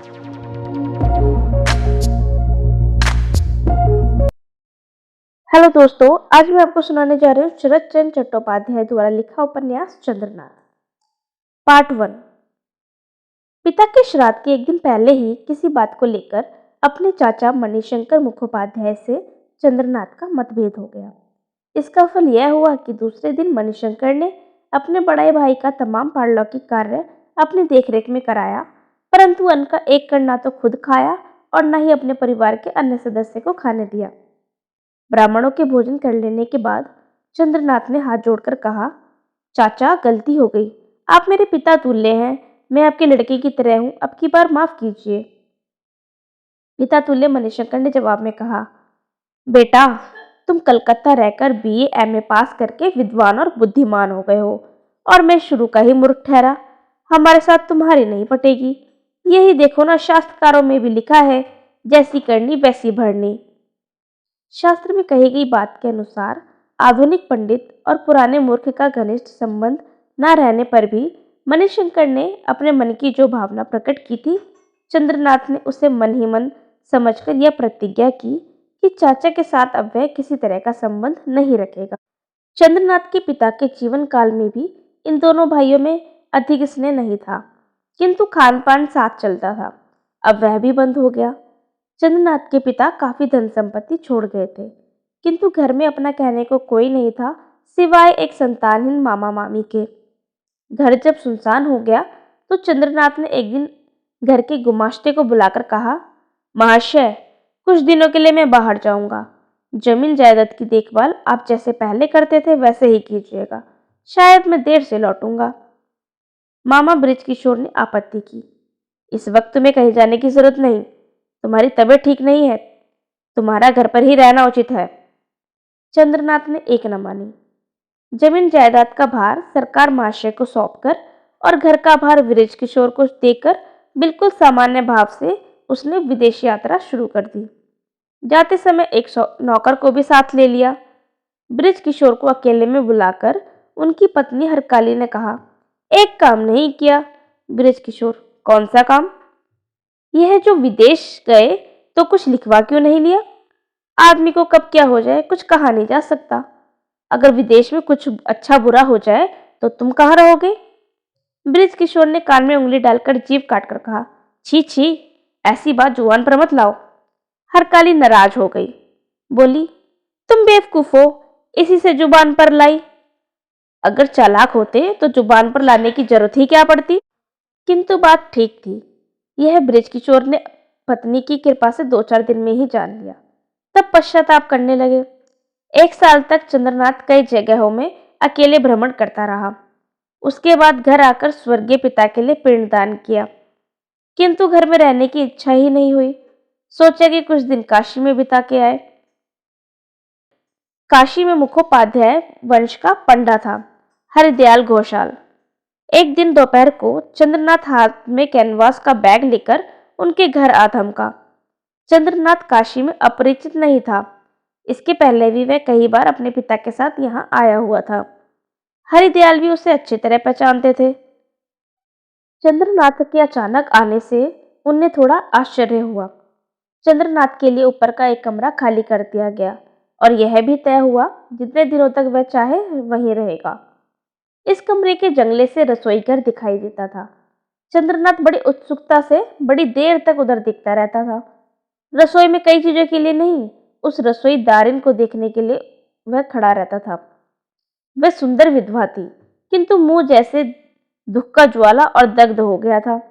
Hello दोस्तों, आज मैं आपको सुनाने जा रही हूँ शरत चंद्र चट्टोपाध्याय द्वारा लिखा उपन्यास चंद्रनाथ। पार्ट 1। पिता के श्राद्ध के एक दिन पहले ही किसी बात को लेकर अपने चाचा मणिशंकर मुखोपाध्याय से चंद्रनाथ का मतभेद हो गया। इसका फल यह हुआ कि दूसरे दिन मणिशंकर ने अपने बड़े भाई का तमाम पारलौकिक कार्य अपनी देखरेख में कराया, परंतु अन्न का एक कण ना तो खुद खाया और न ही अपने परिवार के अन्य सदस्य को खाने दिया। ब्राह्मणों के भोजन कर लेने के बाद चंद्रनाथ ने हाथ जोड़कर कहा, चाचा गलती हो गई, आप मेरे पिता तुल्य हैं, मैं आपके लड़के की तरह हूं, अब की बार माफ कीजिए। पिता तुल्य मणिशंकर ने जवाब में कहा, बेटा तुम कलकत्ता रहकर बीए एमए पास करके विद्वान और बुद्धिमान हो गए हो और मैं शुरू का ही मूर्ख ठहरा। हमारे साथ तुम्हारी नहीं पटेगी। यही देखो ना, शास्त्रकारों में भी लिखा है, जैसी करनी वैसी भरनी। शास्त्र में कही गई बात के अनुसार आधुनिक पंडित और पुराने मूर्ख का घनिष्ठ संबंध न रहने पर भी मणिशंकर ने अपने मन की जो भावना प्रकट की थी, चंद्रनाथ ने उसे मन ही मन समझकर यह प्रतिज्ञा की कि चाचा के साथ अब वह किसी तरह का संबंध नहीं रखेगा। चंद्रनाथ के पिता के जीवन काल में भी इन दोनों भाइयों में अधिक स्नेह नहीं था, किंतु खान पान साथ चलता था। अब वह भी बंद हो गया। चंद्रनाथ के पिता काफी धन संपत्ति छोड़ गए थे, किंतु घर में अपना कहने को कोई नहीं था सिवाय एक संतानहीन मामा मामी के। घर जब सुनसान हो गया तो चंद्रनाथ ने एक दिन घर के गुमाश्ते को बुलाकर कहा, महाशय कुछ दिनों के लिए मैं बाहर जाऊंगा। जमीन जायदाद की देखभाल आप जैसे पहले करते थे वैसे ही कीजिएगा, शायद मैं देर से लौटूंगा। मामा बृजकिशोर ने आपत्ति की, इस वक्त तुम्हें कहीं जाने की जरूरत नहीं, तुम्हारी तबीयत ठीक नहीं है, तुम्हारा घर पर ही रहना उचित है। चंद्रनाथ ने एक न मानी। जमीन जायदाद का भार सरकार महाशय को सौंपकर और घर का भार बृजकिशोर को देकर बिल्कुल सामान्य भाव से उसने विदेश यात्रा शुरू कर दी। जाते समय एक नौकर को भी साथ ले लिया। बृजकिशोर को अकेले में बुलाकर उनकी पत्नी हरकाली ने कहा, एक काम नहीं किया। बृजकिशोर, कौन सा काम? यह जो विदेश गए तो कुछ लिखवा क्यों नहीं लिया? आदमी को कब क्या हो जाए कुछ कहा नहीं जा सकता। अगर विदेश में कुछ अच्छा बुरा हो जाए तो तुम कहाँ रहोगे? बृजकिशोर ने कान में उंगली डालकर जीभ काटकर कहा, छी छी, ऐसी बात जुबान पर मत लाओ। हरकाली नाराज हो गई, बोली, तुम बेवकूफ हो, इसी से जुबान पर लाई। अगर चालाक होते तो जुबान पर लाने की जरूरत ही क्या पड़ती? किंतु बात ठीक थी। यह बृजकिशोर ने पत्नी की कृपा से 2-4 दिन में ही जान लिया। तब पश्चाताप करने लगे। 1 साल तक चंद्रनाथ कई जगहों में अकेले भ्रमण करता रहा। उसके बाद घर आकर स्वर्गीय पिता के लिए पिंडदान किया, किंतु घर में रहने की इच्छा ही नहीं हुई। सोचा कि कुछ दिन काशी में बिता के आए। काशी में मुखोपाध्याय वंश का पंडा था, हरिदयाल घोषाल। एक दिन दोपहर को चंद्रनाथ हाथ में कैनवास का बैग लेकर उनके घर आ धमका। चंद्रनाथ काशी में अपरिचित नहीं था। इसके पहले भी वह कई बार अपने पिता के साथ यहाँ आया हुआ था। हरिदयाल भी उसे अच्छी तरह पहचानते थे। चंद्रनाथ के अचानक आने से उन्हें थोड़ा आश्चर्य हुआ। चंद्रनाथ के लिए ऊपर का एक कमरा खाली कर दिया गया और यह भी तय हुआ जितने दिनों तक वह चाहे वहीं रहेगा। इस कमरे के जंगले से रसोई घर दिखाई देता था। चंद्रनाथ बड़ी उत्सुकता से बड़ी देर तक उधर दिखता रहता था। रसोई में कई चीजों के लिए नहीं, उस रसोई दारिन को देखने के लिए वह खड़ा रहता था। वह सुंदर विधवा थी, किंतु मुंह जैसे दुख का ज्वाला और दग्ध हो गया था।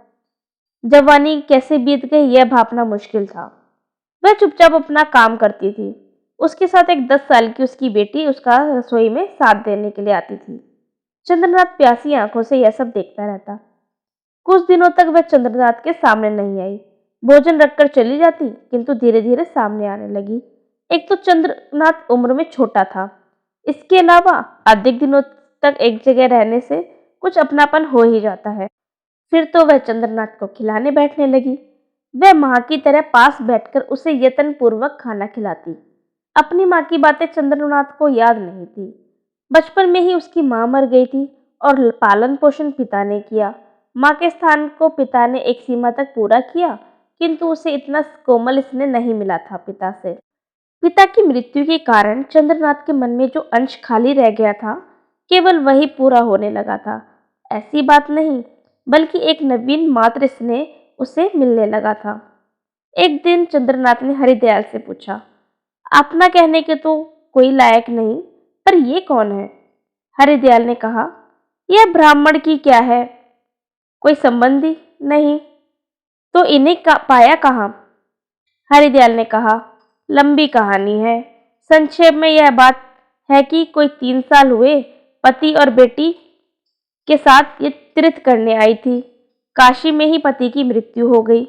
जवानी कैसे बीत गई यह भापना मुश्किल था। वह चुपचाप अपना काम करती थी। उसके साथ एक 10 साल की उसकी बेटी उसका रसोई में साथ देने के लिए आती थी। चंद्रनाथ प्यासी आंखों से यह सब देखता रहता। कुछ दिनों तक वह चंद्रनाथ के सामने नहीं आई। भोजन रखकर चली जाती, किंतु धीरे धीरे सामने आने लगी। एक तो चंद्रनाथ उम्र में छोटा था, इसके अलावा अधिक दिनों तक एक जगह रहने से कुछ अपनापन हो ही जाता है। फिर तो वह चंद्रनाथ को खिलाने बैठने लगी। वह माँ की तरह पास बैठकर उसे यत्न पूर्वक खाना खिलाती। अपनी माँ की बातें चंद्रनाथ को याद नहीं थी। बचपन में ही उसकी माँ मर गई थी और पालन पोषण पिता ने किया। माँ के स्थान को पिता ने एक सीमा तक पूरा किया, किंतु उसे इतना कोमल स्नेह नहीं मिला था पिता से। पिता की मृत्यु के कारण चंद्रनाथ के मन में जो अंश खाली रह गया था, केवल वही पूरा होने लगा था। ऐसी बात नहीं, बल्कि एक नवीन मातृ स्नेह उसे मिलने लगा था। एक दिन चंद्रनाथ ने हरिदयाल से पूछा, अपना कहने के तो कोई लायक नहीं, पर ये कौन है? हरिदयाल ने कहा, यह ब्राह्मण की क्या है? कोई संबंधी? नहीं। तो इन्हें पाया कहाँ? हरिदयाल ने कहा, लंबी कहानी है। संक्षेप में यह बात है कि कोई 3 साल हुए पति और बेटी के साथ ये तीर्थ करने आई थी। काशी में ही पति की मृत्यु हो गई।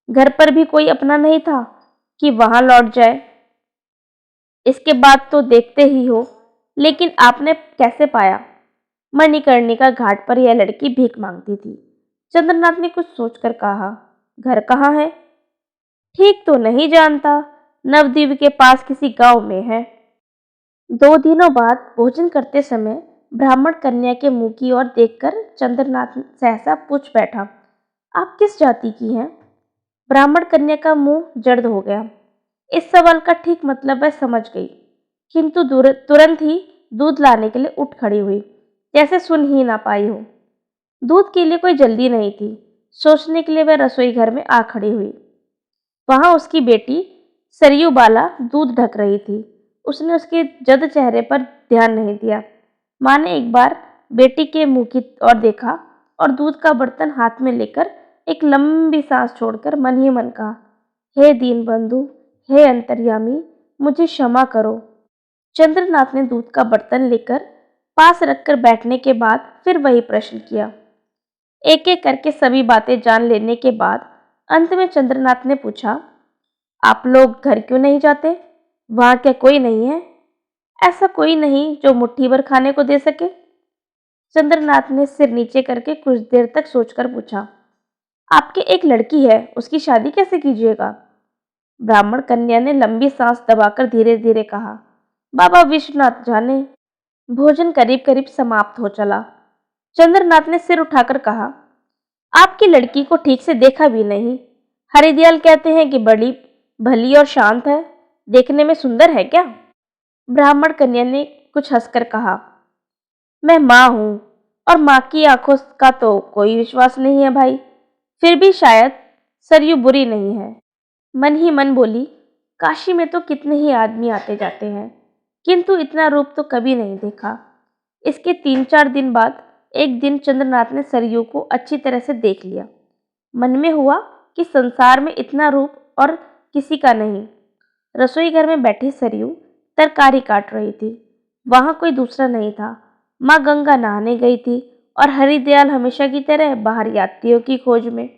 घर पर भी कोई अपना नहीं था कि वहां लौट जाए। इसके बाद तो देखते ही हो, लेकिन आपने कैसे पाया? मणिकर्णिका घाट पर यह लड़की भीख मांगती थी। चंद्रनाथ ने कुछ सोचकर कहा, घर कहाँ है? ठीक तो नहीं जानता, नवद्वीप के पास किसी गांव में है। 2 दिनों बाद भोजन करते समय ब्राह्मण कन्या के मुंह की ओर देखकर चंद्रनाथ सहसा पूछ बैठा, आप किस जाति की हैं? ब्राह्मण कन्या का मुंह जर्द हो गया। इस सवाल का ठीक मतलब वह समझ गई, किंतु तुरंत ही दूध लाने के लिए उठ खड़ी हुई, जैसे सुन ही ना पाई हो। दूध के लिए कोई जल्दी नहीं थी। सोचने के लिए वह रसोई घर में आ खड़ी हुई। वहां उसकी बेटी सरयू बाला दूध ढक रही थी। उसने उसके जद चेहरे पर ध्यान नहीं दिया। माँ ने एक बार बेटी के मुंह की ओर देखा और दूध का बर्तन हाथ में लेकर एक लंबी सांस छोड़कर मन ही मन कहा, हे दीन बंधु, हे अंतर्यामी, मुझे क्षमा करो। चंद्रनाथ ने दूध का बर्तन लेकर पास रखकर बैठने के बाद फिर वही प्रश्न किया। एक एक करके सभी बातें जान लेने के बाद अंत में चंद्रनाथ ने पूछा, आप लोग घर क्यों नहीं जाते? वहां क्या कोई नहीं है? ऐसा कोई नहीं जो मुट्ठी भर खाने को दे सके? चंद्रनाथ ने सिर नीचे करके कुछ देर तक सोचकर पूछा, आपके एक लड़की है, उसकी शादी कैसे कीजिएगा? ब्राह्मण कन्या ने लंबी सांस दबाकर धीरे धीरे कहा, बाबा विश्वनाथ जाने। भोजन करीब करीब समाप्त हो चला। चंद्रनाथ ने सिर उठाकर कहा, आपकी लड़की को ठीक से देखा भी नहीं। हरिदयाल कहते हैं कि बड़ी भली और शांत है। देखने में सुंदर है क्या? ब्राह्मण कन्या ने कुछ हंसकर कहा, मैं माँ हूं और माँ की आंखों का तो कोई विश्वास नहीं है भाई। फिर भी शायद सरयू बुरी नहीं है। मन ही मन बोली, काशी में तो कितने ही आदमी आते जाते हैं, किंतु इतना रूप तो कभी नहीं देखा। इसके 3-4 दिन बाद एक दिन चंद्रनाथ ने सरयू को अच्छी तरह से देख लिया। मन में हुआ कि संसार में इतना रूप और किसी का नहीं। रसोई घर में बैठी सरयू तरकारी काट रही थी। वहां कोई दूसरा नहीं था। माँ गंगा नहाने गई थी और हरिदयाल हमेशा की तरह बाहर यात्रियों की खोज में।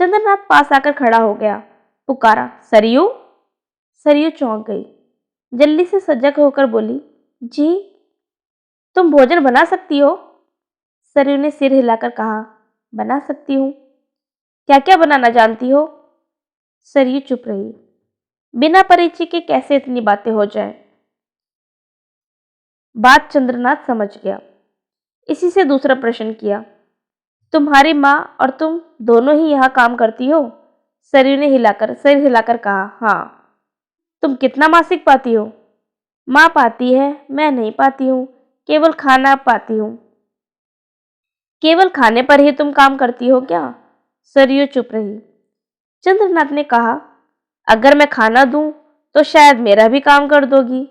चंद्रनाथ पास आकर खड़ा हो गया, पुकारा, सरयू। सरयू चौंक गई, जल्दी से सजग होकर बोली, जी। तुम भोजन बना सकती हो? सरयू ने सिर हिलाकर कहा, बना सकती हूँ। क्या क्या बनाना जानती हो? सरयू चुप रही। बिना परिचय के कैसे इतनी बातें हो जाएं? बात चंद्रनाथ समझ गया। इसी से दूसरा प्रश्न किया, तुम्हारी माँ और तुम दोनों ही यहाँ काम करती हो? सरयू ने सिर हिलाकर कहा, हाँ। तुम कितना मासिक पाती हो? माँ पाती है, मैं नहीं पाती हूँ, केवल खाना पाती हूँ। केवल खाने पर ही तुम काम करती हो क्या? सरयू चुप रही। चंद्रनाथ ने कहा, अगर मैं खाना दूं तो शायद मेरा भी काम कर दोगी।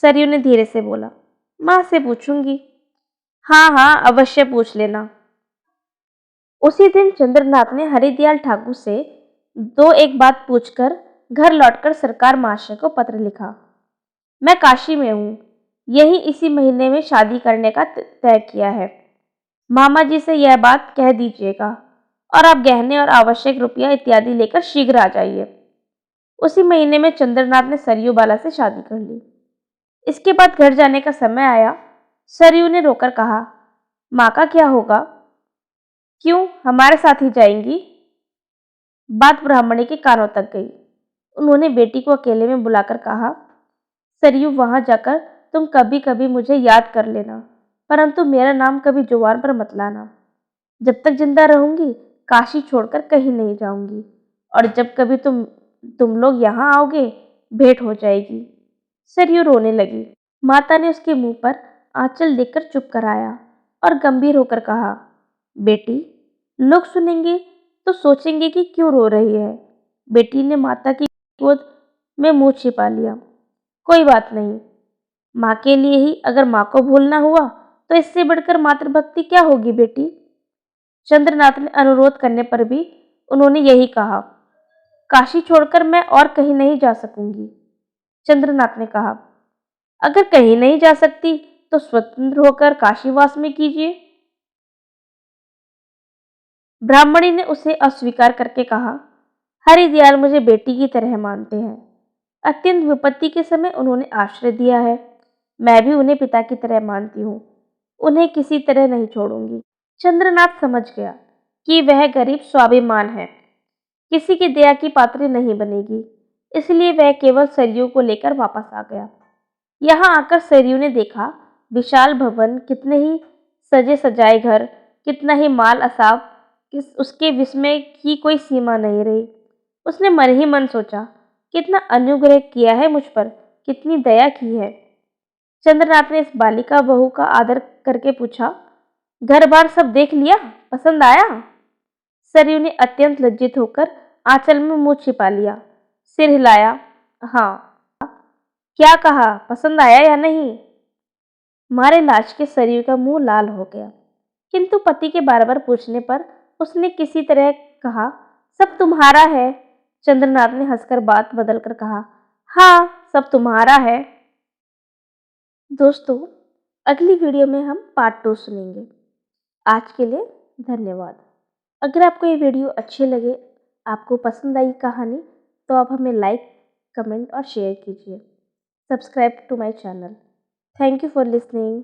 सरयू ने धीरे से बोला, माँ से पूछूंगी। हाँ हाँ, अवश्य पूछ लेना। उसी दिन चंद्रनाथ ने हरिदयाल ठाकुर से दो एक बात पूछकर घर लौटकर सरकार महाशय को पत्र लिखा। मैं काशी में हूँ, यही इसी महीने में शादी करने का तय किया है। मामा जी से यह बात कह दीजिएगा और आप गहने और आवश्यक रुपया इत्यादि लेकर शीघ्र आ जाइए। उसी महीने में चंद्रनाथ ने सरयू बाला से शादी कर ली। इसके बाद घर जाने का समय आया। सरयू ने रोकर कहा, माँ का क्या होगा? क्यों, हमारे साथ ही जाएंगी? बात ब्राह्मणी के कानों तक गई। उन्होंने बेटी को अकेले में बुलाकर कहा, सरयू, वहां जाकर तुम कभी कभी मुझे याद कर लेना, परंतु मेरा नाम कभी जुबान पर मत लाना। जब तक जिंदा रहूंगी काशी छोड़कर कहीं नहीं जाऊंगी, और जब कभी तुम लोग यहाँ आओगे भेंट हो जाएगी। सरयू रोने लगी। माता ने उसके मुंह पर आंचल देकर चुप कराया और गंभीर होकर कहा, बेटी, लोग सुनेंगे तो सोचेंगे कि क्यों रो रही है। बेटी ने माता की गोद में मुंह छिपा लिया। कोई बात नहीं, माँ के लिए ही अगर माँ को भूलना हुआ तो इससे बढ़कर मातृभक्ति क्या होगी बेटी। चंद्रनाथ ने अनुरोध करने पर भी उन्होंने यही कहा, काशी छोड़कर मैं और कहीं नहीं जा सकूंगी। चंद्रनाथ ने कहा, अगर कहीं नहीं जा सकती तो स्वतंत्र होकर काशीवास में कीजिए। ब्राह्मणी ने उसे अस्वीकार करके कहा, हरिदयाल मुझे बेटी की तरह मानते हैं। अत्यंत विपत्ति के समय उन्होंने आश्रय दिया है। मैं भी उन्हें पिता की तरह मानती हूँ। उन्हें किसी तरह नहीं छोड़ूंगी। चंद्रनाथ समझ गया कि वह गरीब स्वाभिमान है, किसी की दया की पात्र नहीं बनेगी। इसलिए वह केवल सरयू को लेकर वापस आ गया। यहाँ आकर सरयू ने देखा, विशाल भवन, कितने ही सजे सजाए घर, कितना ही माल असाफ, उसके विस्मय की कोई सीमा नहीं रही। उसने मन ही मन सोचा, कितना अनुग्रह किया है मुझ पर, कितनी दया की है। चंद्रनाथ ने इस बालिका बहू का आदर करके पूछा, घर बार सब देख लिया, पसंद आया? सरयू ने अत्यंत लज्जित होकर आंचल में मुंह छिपा लिया, सिर हिलाया। हाँ। क्या कहा, पसंद आया या नहीं? मारे लाज के सरयू का मुंह लाल हो गया, किंतु पति के बार बार पूछने पर उसने किसी तरह कहा, सब तुम्हारा है। चंद्रनाथ ने हंसकर बात बदलकर कहा, हाँ, सब तुम्हारा है। दोस्तों, अगली वीडियो में हम पार्ट 2 सुनेंगे। आज के लिए धन्यवाद। अगर आपको ये वीडियो अच्छे लगे, आपको पसंद आई कहानी, तो आप हमें लाइक, कमेंट और शेयर कीजिए। Subscribe to my channel. Thank you for listening.